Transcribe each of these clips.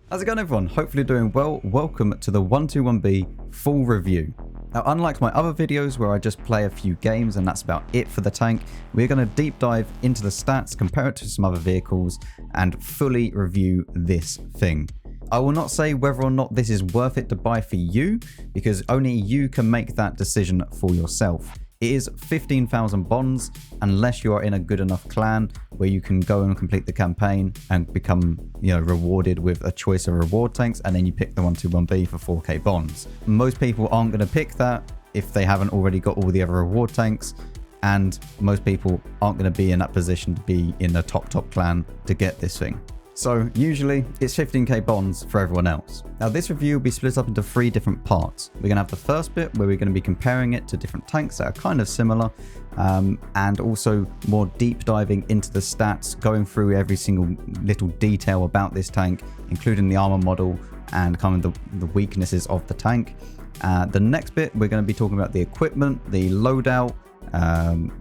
How's it going, everyone? Hopefully doing well. Welcome to the 121B full review. Now, unlike my other videos where I just play a few games and that's about it for the tank, we're going to deep dive into the stats, compare it to some other vehicles, and fully review this thing. I will not say whether or not this is worth it to buy for you, because only you can make that decision for yourself. It is 15,000 bonds unless you are in a good enough clan where you can go and complete the campaign and become, rewarded with a choice of reward tanks, and then you pick the 121B for 4k bonds. Most people aren't going to pick that if they haven't already got all the other reward tanks, and most people aren't going to be in that position to be in a top clan to get this thing. So usually it's 15k bonds for everyone else. Now this review will be split up into 3 different parts. We're going to have the first bit where we're going to be comparing it to different tanks that are kind of similar, and also more deep diving into the stats, going through every single little detail about this tank, including the armor model and kind of the weaknesses of the tank. The next bit we're going to be talking about the equipment, the loadout,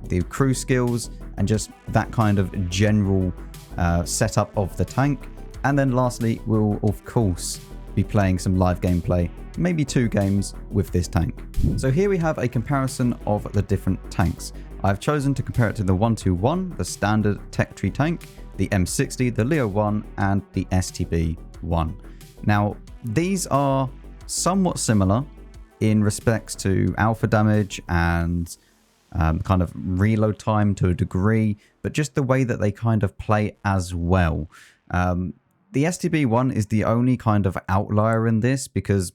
the crew skills, and just that kind of general setup of the tank. And then lastly, we'll of course be playing some live gameplay, maybe 2 games with this tank. So here we have a comparison of the different tanks. I've chosen to compare it to the 121, the standard tech tree tank, the M60, the Leo 1, and the STB 1. Now these are somewhat similar in respects to alpha damage and kind of reload time to a degree, but just the way that they kind of play as well. The STB1 is the only kind of outlier in this, because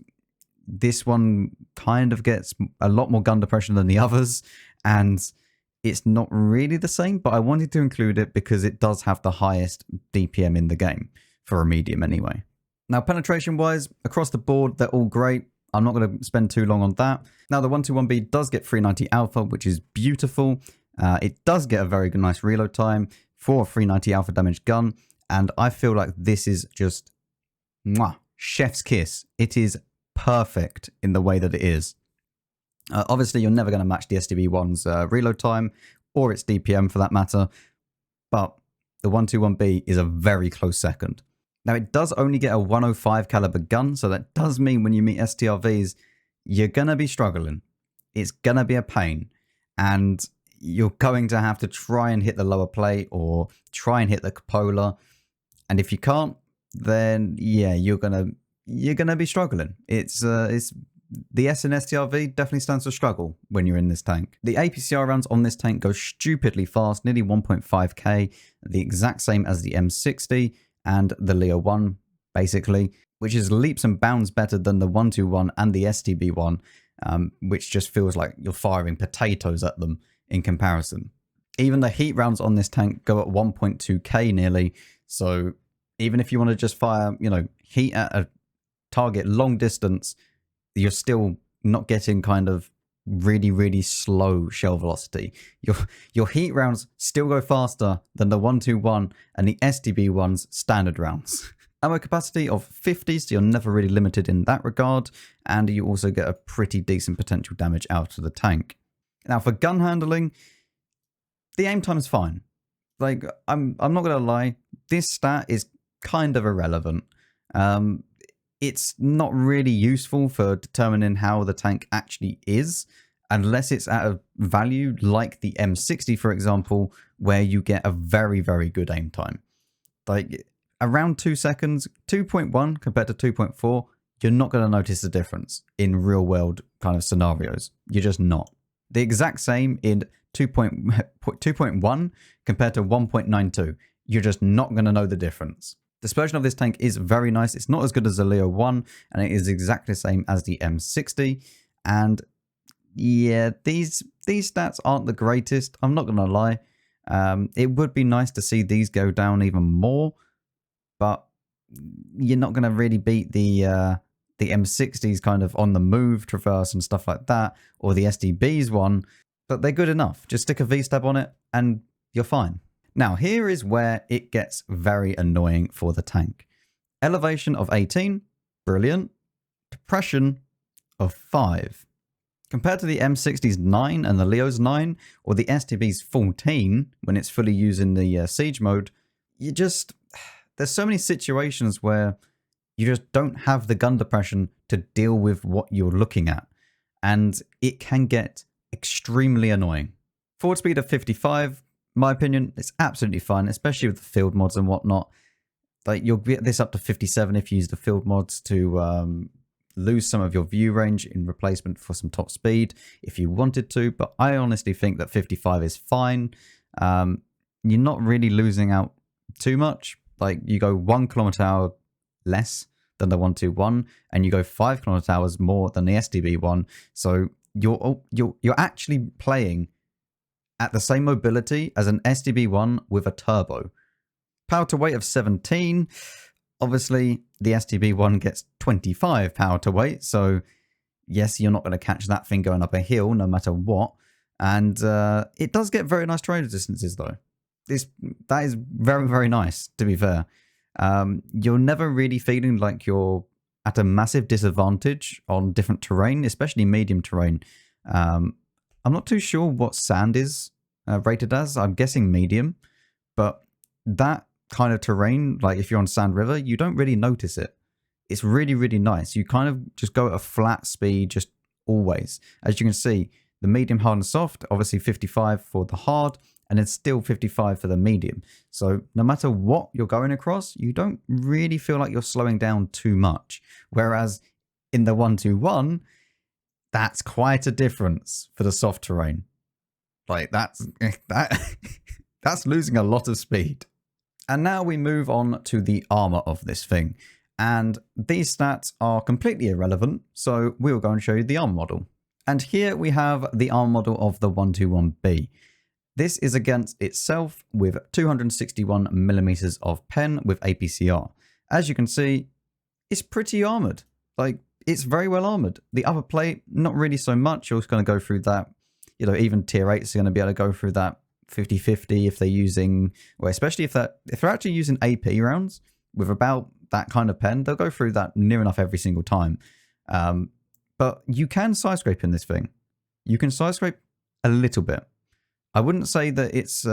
this one kind of gets a lot more gun depression than the others, and it's not really the same, but I wanted to include it because it does have the highest DPM in the game, for a medium anyway. Now penetration wise, across the board, they're all great. I'm not going to spend too long on that. Now, the 121B does get 390 alpha, which is beautiful. It does get a very good, nice reload time for a 390 alpha damage gun. And I feel like this is just chef's kiss. It is perfect in the way that it is. Obviously, you're never going to match the STB1's reload time or its DPM for that matter. But the 121B is a very close second. Now, it does only get a 105 caliber gun, so that does mean when you meet STRVs, you're going to be struggling. It's going to be a pain, and you're going to have to try and hit the lower plate or try and hit the cupola, and if you can't, then yeah, you're going to be struggling. It's the S in STRV definitely stands for struggle when you're in this tank. The APCR rounds on this tank go stupidly fast, nearly 1.5k, the exact same as the M60 and the Leo 1, basically, which is leaps and bounds better than the 121 and the STB1, which just feels like you're firing potatoes at them in comparison. Even the heat rounds on this tank go at 1.2k nearly, so even if you want to just fire, heat at a target long distance, you're still not getting kind of really slow shell velocity. Your heat rounds still go faster than the 121 and the STB1's standard rounds. Ammo capacity of 50, so you're never really limited in that regard, and you also get a pretty decent potential damage out of the tank. Now for gun handling, the aim time is fine. Like, I'm not gonna lie, this stat is kind of irrelevant. It's not really useful for determining how the tank actually is, unless it's at a value like the M60, for example, where you get a very good aim time. Like around 2 seconds, 2.1 compared to 2.4, you're not going to notice the difference in real world kind of scenarios. You're just not. The exact same in 2.1 compared to 1.92. You're just not going to know the difference. Dispersion of this tank is very nice. It's not as good as the Leo 1, and it is exactly the same as the M60. And yeah, these stats aren't the greatest. I'm not going to lie. It would be nice to see these go down even more, but you're not going to really beat the M60's kind of on the move traverse and stuff like that, or the STB's one, but they're good enough. Just stick a V-stab on it and you're fine. Now, here is where it gets very annoying for the tank. Elevation of 18, brilliant. Depression of 5. Compared to the M60's 9 and the Leo's 9, or the STB's 14, when it's fully using the siege mode, there's so many situations where you just don't have the gun depression to deal with what you're looking at. And it can get extremely annoying. Forward speed of 55, my opinion, it's absolutely fine, especially with the field mods and whatnot. Like, you'll get this up to 57 if you use the field mods to lose some of your view range in replacement for some top speed if you wanted to, but I honestly think that 55 is fine. You're not really losing out too much. Like, you go 1 km/h less than the 121, and you go 5 km/h more than the STB one. So you're actually playing at the same mobility as an STB one with a turbo. Power to weight of 17. Obviously, the STB one gets 25 power to weight, so yes, you're not going to catch that thing going up a hill no matter what. And it does get very nice terrain distances though. That is very, very nice, to be fair. You're never really feeling like you're at a massive disadvantage on different terrain, especially medium terrain. I'm not too sure what sand is rated as. I'm guessing medium, but that kind of terrain, like if you're on Sand River, you don't really notice it. It's really, really nice. You kind of just go at a flat speed, just always. As you can see, the medium, hard, and soft, obviously 55 for the hard, and it's still 55 for the medium. So no matter what you're going across, you don't really feel like you're slowing down too much. Whereas in the 121, that's quite a difference for the soft terrain. Like that's losing a lot of speed. And now we move on to the armor of this thing. And these stats are completely irrelevant, so we'll go and show you the armor model. And here we have the armor model of the 121B. This is against itself with 261mm of pen with APCR. As you can see, it's pretty armored. Like, it's very well armored. The upper plate, not really so much. You're just going to go through that. You know, even tier 8s are going to be able to go through that 50-50 if they're using, well, especially if they're actually using AP rounds with about that kind of pen, they'll go through that near enough every single time. But you can side scrape in this thing. You can side scrape a little bit. I wouldn't say that it's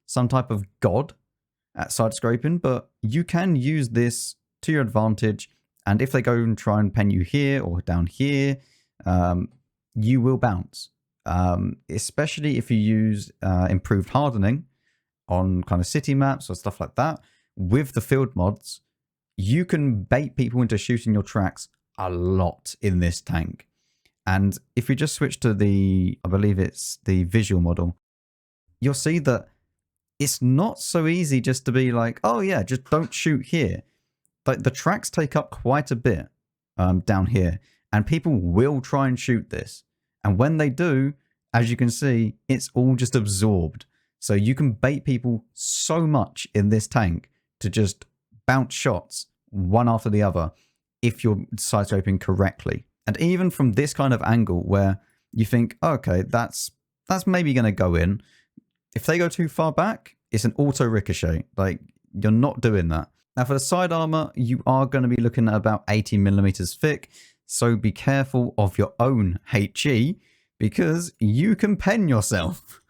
some type of god at side scraping, but you can use this to your advantage. And if they go and try and pen you here or down here, you will bounce. Especially if you use improved hardening on kind of city maps or stuff like that. With the field mods, you can bait people into shooting your tracks a lot in this tank. And if we just switch to the, I believe it's the visual model, you'll see that it's not so easy just to be like, oh yeah, just don't shoot here. Like, the tracks take up quite a bit down here, and people will try and shoot this. And when they do, as you can see, it's all just absorbed. So you can bait people so much in this tank to just bounce shots one after the other if you're side scraping correctly. And even from this kind of angle where you think, okay, that's maybe going to go in. If they go too far back, it's an auto ricochet. Like, you're not doing that. Now for the side armor, you are going to be looking at about 80mm thick. So be careful of your own HE, because you can pen yourself.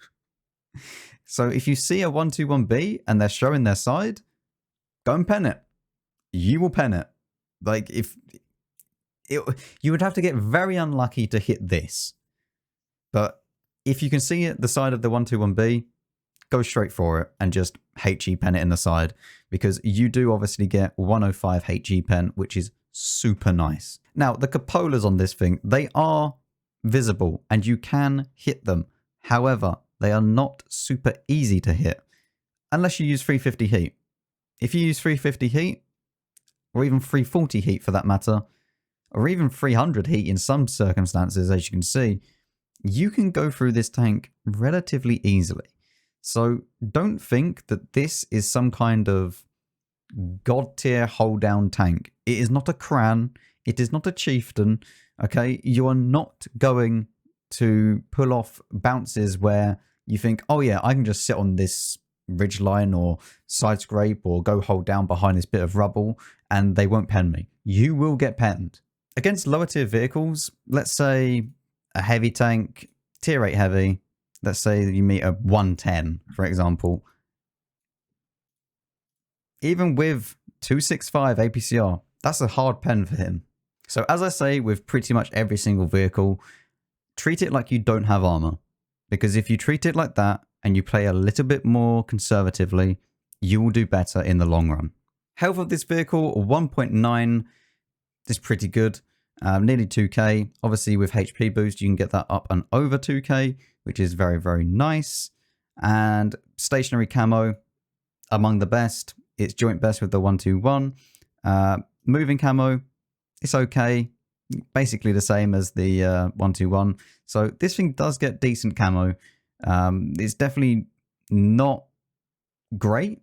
So if you see a 121B and they're showing their side, go and pen it. You will pen it. Like, you would have to get very unlucky to hit this. But if you can see it, the side of the 121B, go straight for it and just HE pen it in the side, because you do obviously get 105 HE pen, which is super nice. Now, the cupolas on this thing, they are visible and you can hit them. However, they are not super easy to hit unless you use 350 heat. If you use 350 heat, or even 340 heat for that matter, or even 300 heat in some circumstances, as you can see, you can go through this tank relatively easily. So don't think that this is some kind of god tier hold down tank. It is not a Cran. It is not a Chieftain. Okay, you are not going to pull off bounces where you think, oh yeah, I can just sit on this ridge line or side scrape or go hold down behind this bit of rubble and they won't pen me. You will get penned. Against lower tier vehicles, let's say a heavy tank, tier 8 heavy, let's say you meet a 110, for example. Even with 265 APCR, that's a hard pen for him. So as I say with pretty much every single vehicle, treat it like you don't have armor. Because if you treat it like that and you play a little bit more conservatively, you will do better in the long run. Health of this vehicle, 1.9 is pretty good. Nearly 2k. Obviously with HP boost, you can get that up and over 2k, which is very, very nice. And stationary camo, among the best. It's joint best with the 121. Moving camo, it's okay. Basically the same as the 121. So this thing does get decent camo. It's definitely not great,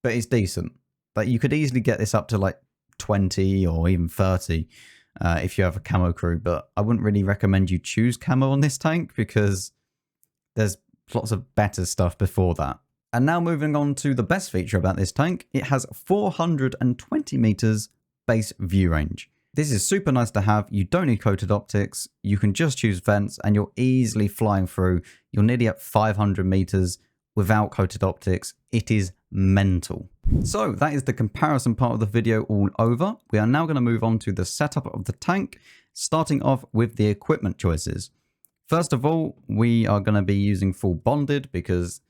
but it's decent. Like you could easily get this up to like 20 or even 30 if you have a camo crew, but I wouldn't really recommend you choose camo on this tank because there's lots of better stuff before that. And now moving on to the best feature about this tank, it has 420 meters base view range. This is super nice to have. You don't need coated optics. You can just choose vents and you're easily flying through. You're nearly at 500 meters without coated optics. It is mental. So that is the comparison part of the video all over. We are now going to move on to the setup of the tank, starting off with the equipment choices. First of all, we are going to be using full bonded because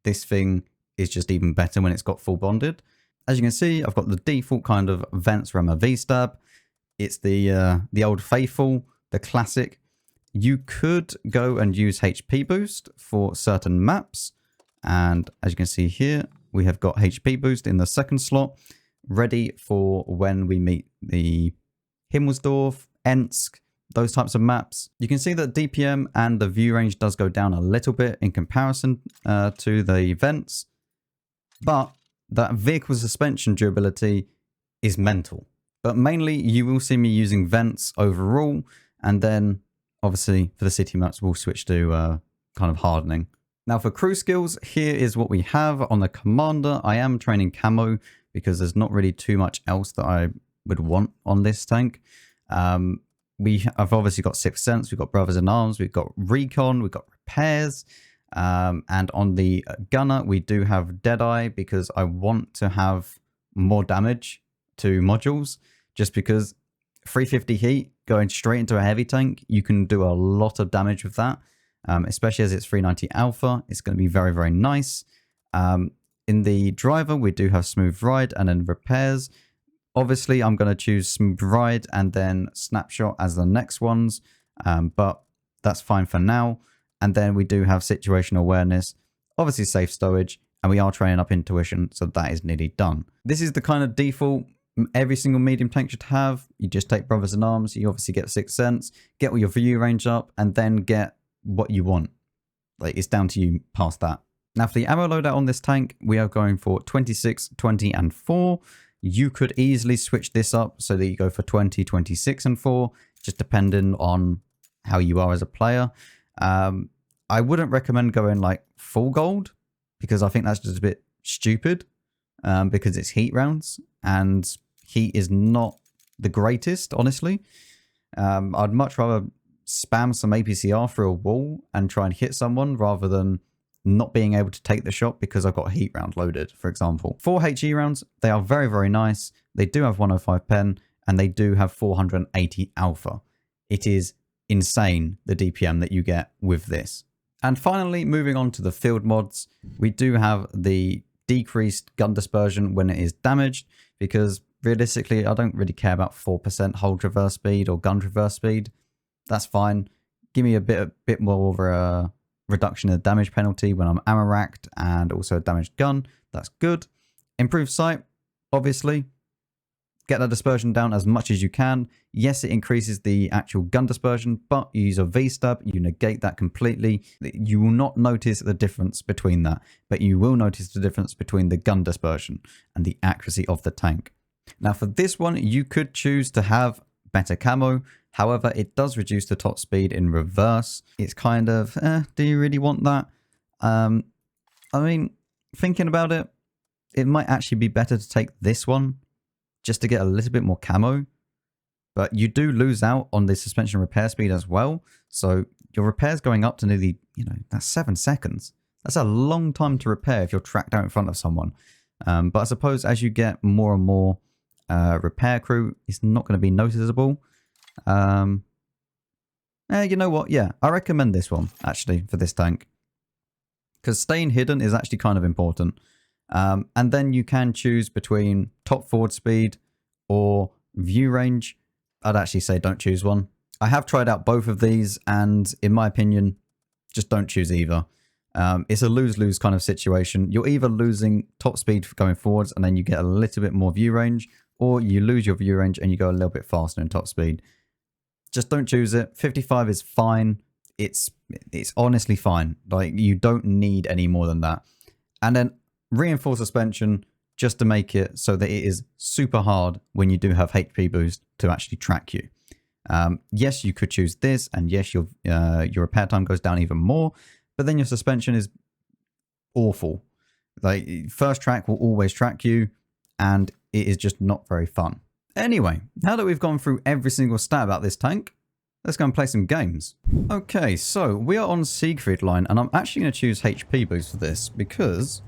this thing is just even better when it's got full bonded. As you can see, I've got the default kind of vents from a V-stab. It's the old faithful, the classic. You could go and use HP boost for certain maps. And as you can see here, we have got HP boost in the second slot, ready for when we meet the Himmelsdorf, Ensk, those types of maps. You can see that DPM and the view range does go down a little bit in comparison to the vents, but that vehicle suspension durability is mental. But mainly you will see me using vents overall, and then obviously for the city maps we'll switch to kind of hardening. Now for crew skills, here is what we have. On the commander, I am training camo because there's not really too much else that I would want on this tank. I've obviously got Sixth Sense, we've got Brothers in Arms, we've got Recon, we've got Repairs. And on the gunner, we do have Deadeye because I want to have more damage to modules. Just because 350 heat going straight into a heavy tank, you can do a lot of damage with that. Especially as it's 390 alpha, it's going to be very, very nice. In the driver, we do have Smooth Ride and then Repairs. Obviously, I'm going to choose Smooth Ride and then Snapshot as the next ones, but that's fine for now. And then we do have Situational Awareness, obviously Safe Stowage, and we are training up Intuition, so that is nearly done. This is the kind of default every single medium tank should have. You just take Brothers in Arms, you obviously get Sixth Sense, get all your view range up, and then get what you want. Like, it's down to you past that. Now for the ammo loadout on this tank, we are going for 26, 20, and 4. You could easily switch this up so that you go for 20, 26, and 4, just depending on how you are as a player. I wouldn't recommend going like full gold because I think that's just a bit stupid because it's heat rounds and heat is not the greatest, honestly. I'd much rather spam some APCR through a wall and try and hit someone rather than not being able to take the shot because I've got a heat round loaded, for example. 4 HE rounds, they are very, very nice. They do have 105 pen and they do have 480 alpha. It is insane, the DPM that you get with this. And finally, moving on to the field mods, we do have the decreased gun dispersion when it is damaged because realistically, I don't really care about 4% hold reverse speed or gun reverse speed. That's fine. Give me a bit more of a reduction in the damage penalty when I'm ammo racked and also a damaged gun. That's good. Improved sight, obviously. Get that dispersion down as much as you can. Yes, it increases the actual gun dispersion, but you use a V-stab, you negate that completely. You will not notice the difference between that, but you will notice the difference between the gun dispersion and the accuracy of the tank. Now for this one, you could choose to have better camo. However, it does reduce the top speed in reverse. It's kind of, do you really want that? I mean, thinking about it, it might actually be better to take this one just to get a little bit more camo. But you do lose out on the suspension repair speed as well. So your repairs going up to nearly, that's 7 seconds. That's a long time to repair if you're tracked out in front of someone. But I suppose as you get more and more Repair crew is not going to be noticeable. You know what? Yeah, I recommend this one, actually, for this tank. Because staying hidden is actually kind of important. And then you can choose between top forward speed or view range. I'd actually say don't choose one. I have tried out both of these, and in my opinion, just don't choose either. It's a lose-lose kind of situation. You're either losing top speed for going forwards, and then you get a little bit more view range, or you lose your view range and you go a little bit faster in top speed. Just don't choose it. 55 is fine. It's honestly fine. Like, you don't need any more than that. And then reinforced suspension just to make it so that it is super hard when you do have HP boost to actually track you. Yes, you could choose this, and yes, your repair time goes down even more, but then your suspension is awful. Like, first track will always track you, and it is just not very fun. Anyway, now that we've gone through every single stat about this tank, let's go and play some games. Okay, so we are on Siegfried line, and I'm actually going to choose HP boost for this because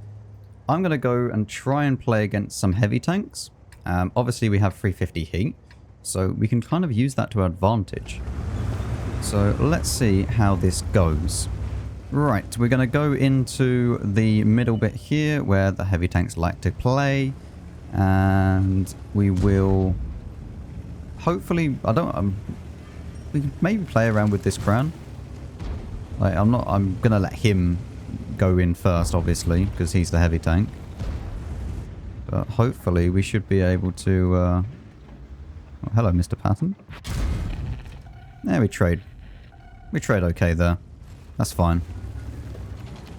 I'm going to go and try and play against some heavy tanks. Obviously, we have 350 heat, so we can kind of use that to our advantage. So let's see how this goes. Right, we're going to go into the middle bit here where the heavy tanks like to play. And we will hopefully, we can maybe play around with this crown. Like, I'm going to let him go in first, obviously, because he's the heavy tank. But hopefully we should be able to... Oh, hello, Mr. Patton. There, we trade. We trade okay there. That's fine.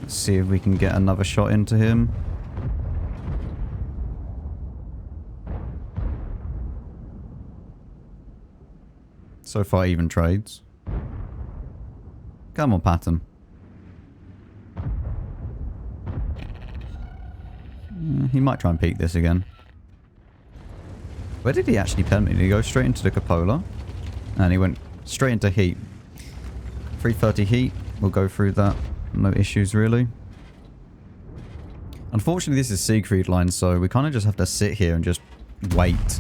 Let's see if we can get another shot into him. So far, even trades. Come on, Patton. He might try and peek this again. Where did he actually pen me? Did he go straight into the cupola? And he went straight into heat. 330 heat. We'll go through that. No issues, really. Unfortunately, this is Siegfried line, so we kind of just have to sit here and just wait.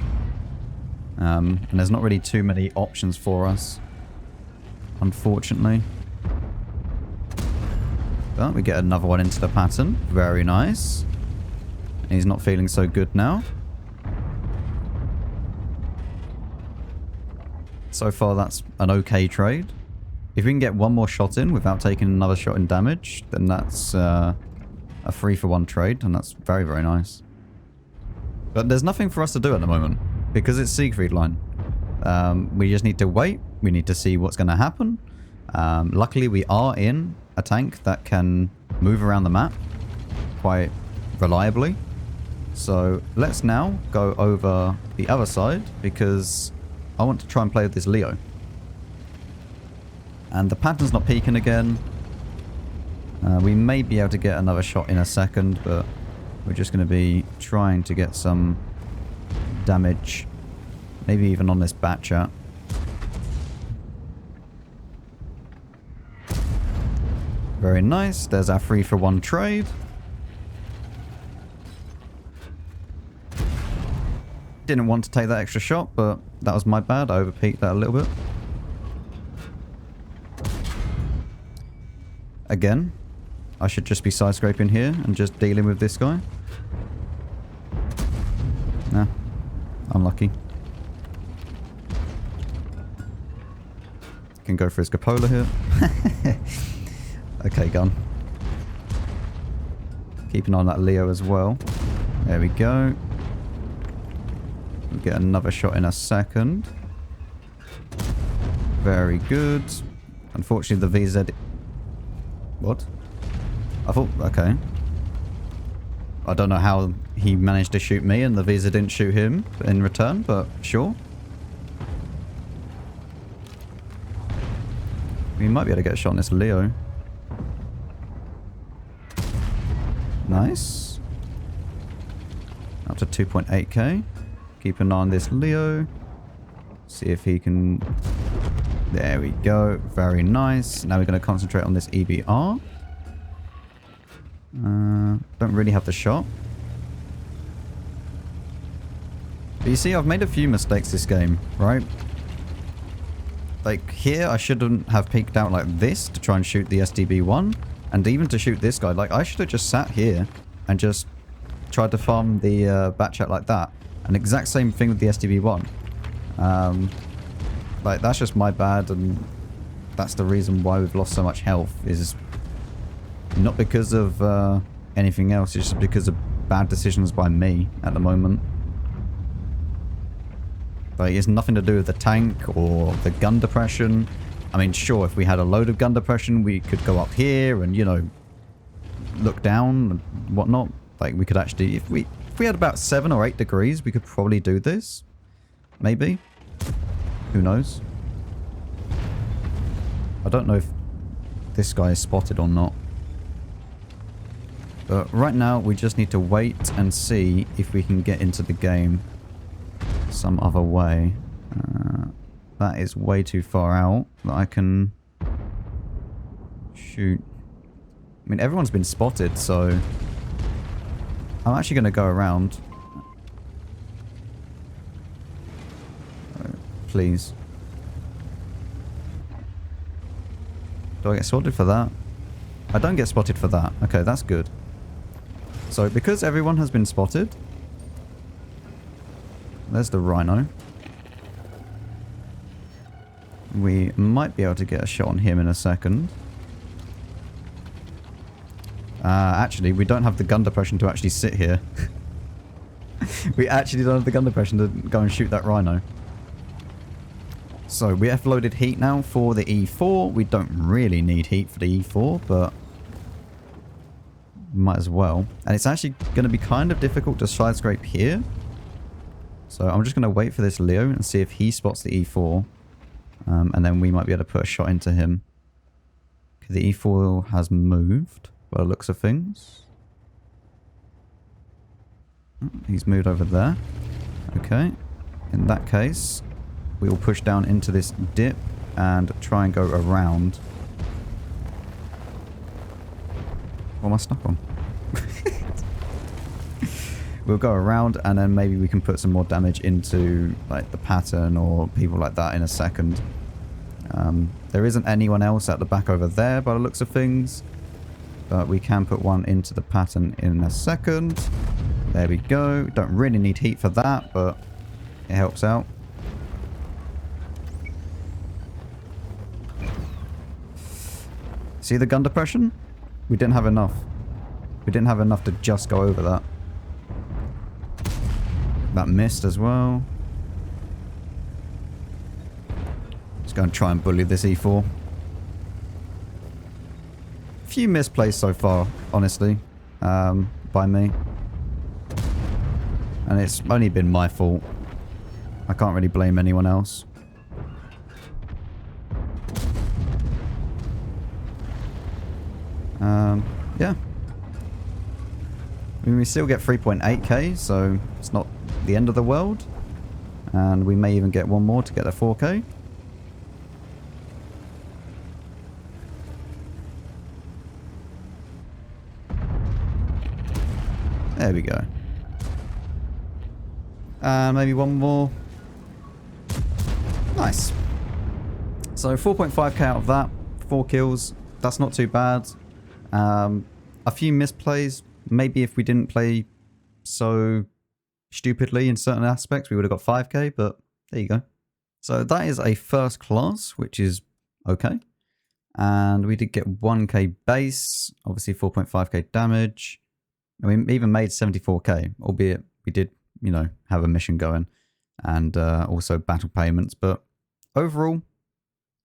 And there's not really too many options for us, unfortunately. But we get another one into the pattern. Very nice. He's not feeling so good now. So far, that's an okay trade. If we can get one more shot in without taking another shot in damage, then that's a 3-for-1 trade, and that's very, very nice. But there's nothing for us to do at the moment, because it's Siegfried line. We just need to wait. We need to see what's going to happen. Luckily, we are in a tank that can move around the map quite reliably. So let's now go over the other side, because I want to try and play with this Leo. And the pattern's not peeking again. We may be able to get another shot in a second, but we're just going to be trying to get some damage. Maybe even on this bat chat. Very nice. There's our 3-for-1 trade. Didn't want to take that extra shot, but that was my bad. I overpeaked that a little bit. Again, I should just be side-scraping here and just dealing with this guy. Nah, unlucky. Can go for his cupola here. Okay, gun. Keep an eye on that Leo as well. There we go. We'll get another shot in a second. Very good. Unfortunately, the VZ... What? I thought... Okay. I don't know how he managed to shoot me and the VZ didn't shoot him in return, but sure. We might be able to get a shot on this Leo. Nice. Up to 2.8k. Keep an eye on this Leo. See if he can... There we go. Very nice. Now we're going to concentrate on this EBR. Don't really have the shot. But you see, I've made a few mistakes this game, right? Like, here, I shouldn't have peeked out like this to try and shoot the SDB-1. And even to shoot this guy. Like, I should have just sat here and just tried to farm the Batchat like that. And exact same thing with the SDB-1. Like, that's just my bad, and that's the reason why we've lost so much health, is not because of anything else, it's just because of bad decisions by me at the moment. Like, it's nothing to do with the tank or the gun depression. I mean, sure, if we had a load of gun depression, we could go up here and, you know, look down and whatnot. Like, we could actually, if we had about 7 or 8 degrees, we could probably do this. Maybe. Who knows? I don't know if this guy is spotted or not. But right now, we just need to wait and see if we can get into the game some other way. That is way too far out that I can shoot. I mean, everyone's been spotted, so I'm actually going to go around. Please. Do I get spotted for that? I don't get spotted for that. Okay, that's good. So, because everyone has been spotted, there's the Rhino. We might be able to get a shot on him in a second. Actually, we don't have the gun depression to actually sit here. We actually don't have the gun depression to go and shoot that Rhino. So, we have loaded heat now for the E4. We don't really need heat for the E4, but might as well. And it's actually going to be kind of difficult to side scrape here. So, I'm just going to wait for this Leo and see if he spots the E4. And then we might be able to put a shot into him. Okay, the E4 has moved by the looks of things. He's moved over there. Okay. In that case, we will push down into this dip and try and go around. What am I stuck on? We'll go around and then maybe we can put some more damage into like the pattern or people like that in a second. There isn't anyone else at the back over there by the looks of things. But we can put one into the pattern in a second. There we go. Don't really need heat for that, but it helps out. See the gun depression? We didn't have enough. We didn't have enough to just go over that. That missed as well. Just going to try and bully this E4. Few misplays so far, honestly, by me. And it's only been my fault. I can't really blame anyone else. Yeah. I mean, we still get 3.8k, so it's not the end of the world. And we may even get one more to get a 4k. There we go. And maybe one more. Nice. So 4.5k out of that. 4 kills. That's not too bad. A few misplays. Maybe if we didn't play so stupidly in certain aspects, we would have got 5k, but there you go. So that is a first class, which is okay. And we did get 1k base, obviously 4.5k damage. And we even made 74k, albeit we did, you know, have a mission going and also battle payments. But overall,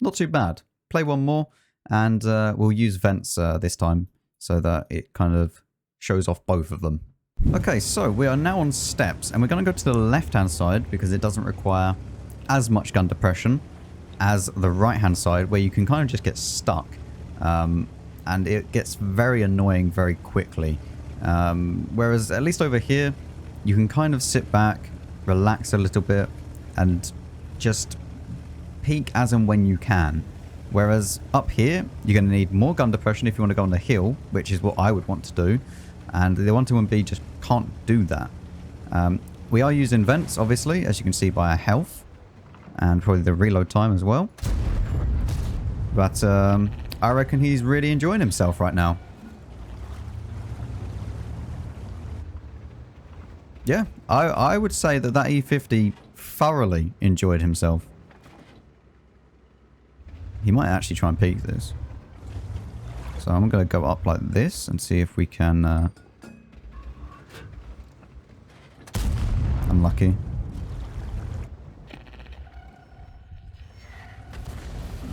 not too bad. Play one more and we'll use vents this time so that it kind of shows off both of them. Okay, so we are now on steps and we're going to go to the left-hand side because it doesn't require as much gun depression as the right-hand side where you can kind of just get stuck. And it gets very annoying very quickly. Whereas at least over here, you can kind of sit back, relax a little bit, and just peek as and when you can. Whereas up here, you're going to need more gun depression if you want to go on the hill, which is what I would want to do. And the 121B just can't do that. We are using vents, obviously, as you can see by our health. And probably the reload time as well. But I reckon he's really enjoying himself right now. Yeah, I would say that E50 thoroughly enjoyed himself. He might actually try and peek this. So I'm going to go up like this and see if we can... Unlucky.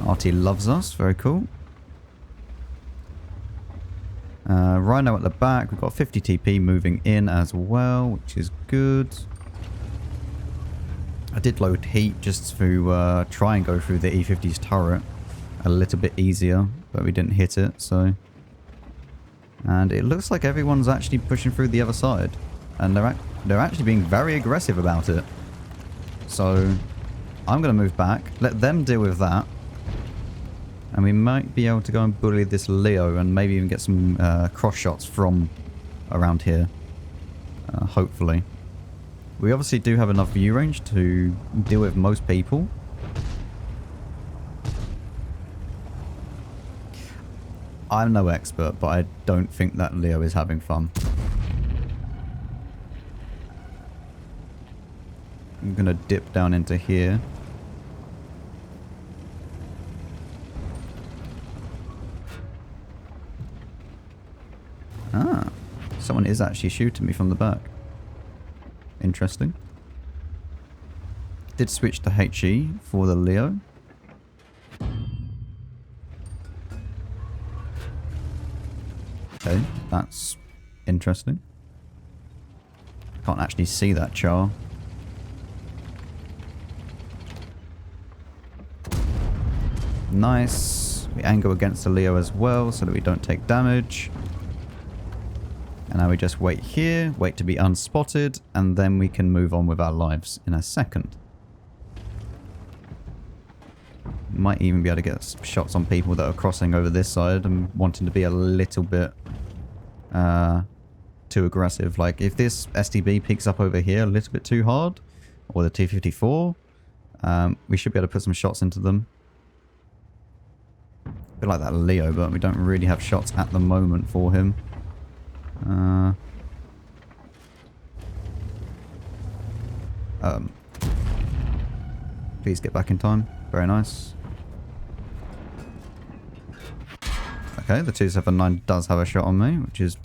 RT loves us. Very cool. Rhino at the back. We've got 50 TP moving in as well, which is good. I did load heat just to try and go through the E50's turret a little bit easier, but we didn't hit it, so... And it looks like everyone's actually pushing through the other side. And they're actually being very aggressive about it. So, I'm going to move back, let them deal with that. And we might be able to go and bully this Leo and maybe even get some cross shots from around here. Hopefully. We obviously do have enough view range to deal with most people. I'm no expert, but I don't think that Leo is having fun. I'm going to dip down into here. Ah, someone is actually shooting me from the back. Interesting. Did switch to HE for the Leo. Okay, that's interesting. Can't actually see that char. Nice. We angle against the Leo as well so that we don't take damage. And now we just wait here, wait to be unspotted, and then we can move on with our lives in a second. Might even be able to get shots on people that are crossing over this side and wanting to be a little bit too aggressive. Like if this STB peeks up over here a little bit too hard, or the T-54, we should be able to put some shots into them. A bit like that Leo, but we don't really have shots at the moment for him. Please get back in time. Very nice. Okay, the 279 does have a shot on me, which is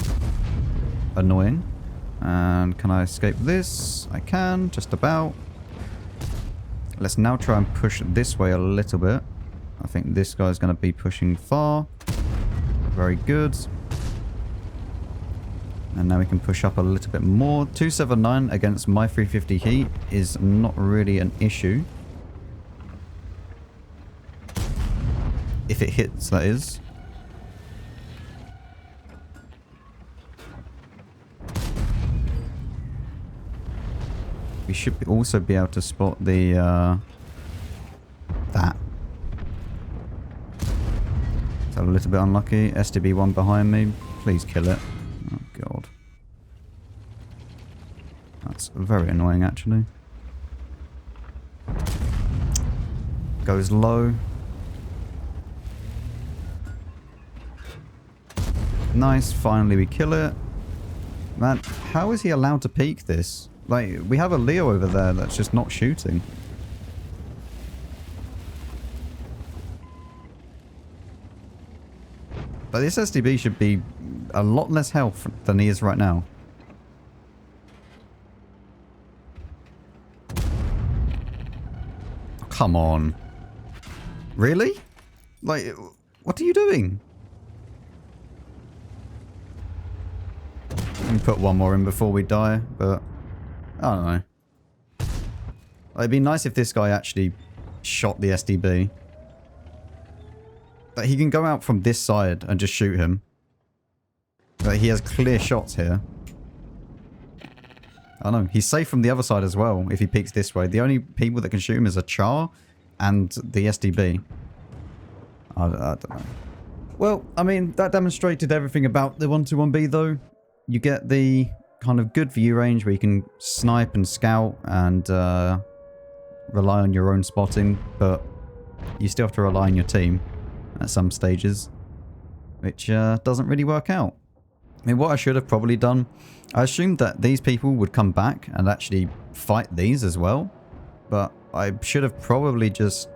annoying. And can I escape this? I can, just about. Let's now try and push this way a little bit. I think this guy's going to be pushing far. Very good. And now we can push up a little bit more. 279 against my 350 heat is not really an issue. If it hits, that is. We should also be able to spot the, that. It's a little bit unlucky. STB1 behind me. Please kill it. Oh, God. That's very annoying, actually. Goes low. Nice. Finally, we kill it. Man, how is he allowed to peek this? Like, we have a Leo over there that's just not shooting. But this STB should be a lot less health than he is right now. Come on. Really? Like, what are you doing? Let me put one more in before we die, but I don't know. It'd be nice if this guy actually shot the SDB. But he can go out from this side and just shoot him. But he has clear shots here. I don't know. He's safe from the other side as well if he peeks this way. The only people that can shoot him is a Char and the SDB. I don't know. Well, I mean, that demonstrated everything about the 121B though. You get the kind of good view range where you can snipe and scout and rely on your own spotting, but you still have to rely on your team at some stages, which doesn't really work out. I mean, what I should have probably done, I assumed that these people would come back and actually fight these as well, but I should have probably just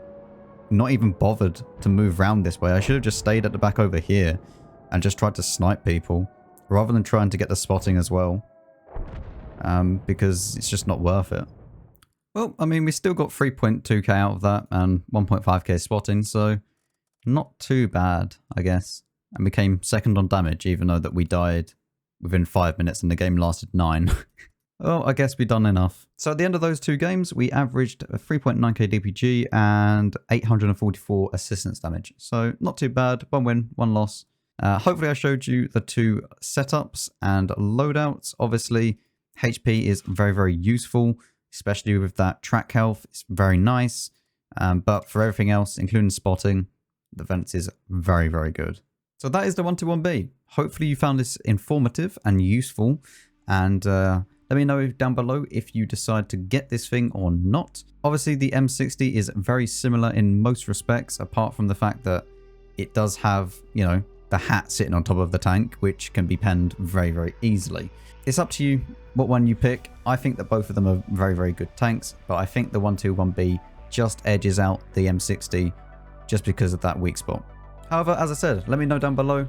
not even bothered to move around this way. I should have just stayed at the back over here and just tried to snipe people rather than trying to get the spotting as well, because it's just not worth it. Well, I mean, we still got 3.2k out of that and 1.5k spotting, so not too bad, I guess. And we came second on damage, even though that we died within 5 minutes and the game lasted 9. Well, I guess we've done enough. So at the end of those 2 games, we averaged 3.9k DPG and 844 assistance damage. So not too bad. 1 win, 1 loss. Hopefully I showed you the 2 setups and loadouts. Obviously, HP is very, very useful, especially with that track health. It's very nice. But for everything else, including spotting, the Vents is very, very good. So that is the 121B. Hopefully you found this informative and useful. And let me know down below if you decide to get this thing or not. Obviously, the M60 is very similar in most respects, apart from the fact that it does have, you know, the hat sitting on top of the tank, which can be penned very, very easily. It's up to you what one you pick. I think that both of them are very, very good tanks, but I think the 121B just edges out the M60 just because of that weak spot. However, as I said, let me know down below.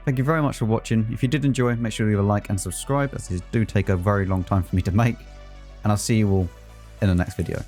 Thank you very much for watching. If you did enjoy, make sure to leave a like and subscribe, as these do take a very long time for me to make. And I'll see you all in the next video.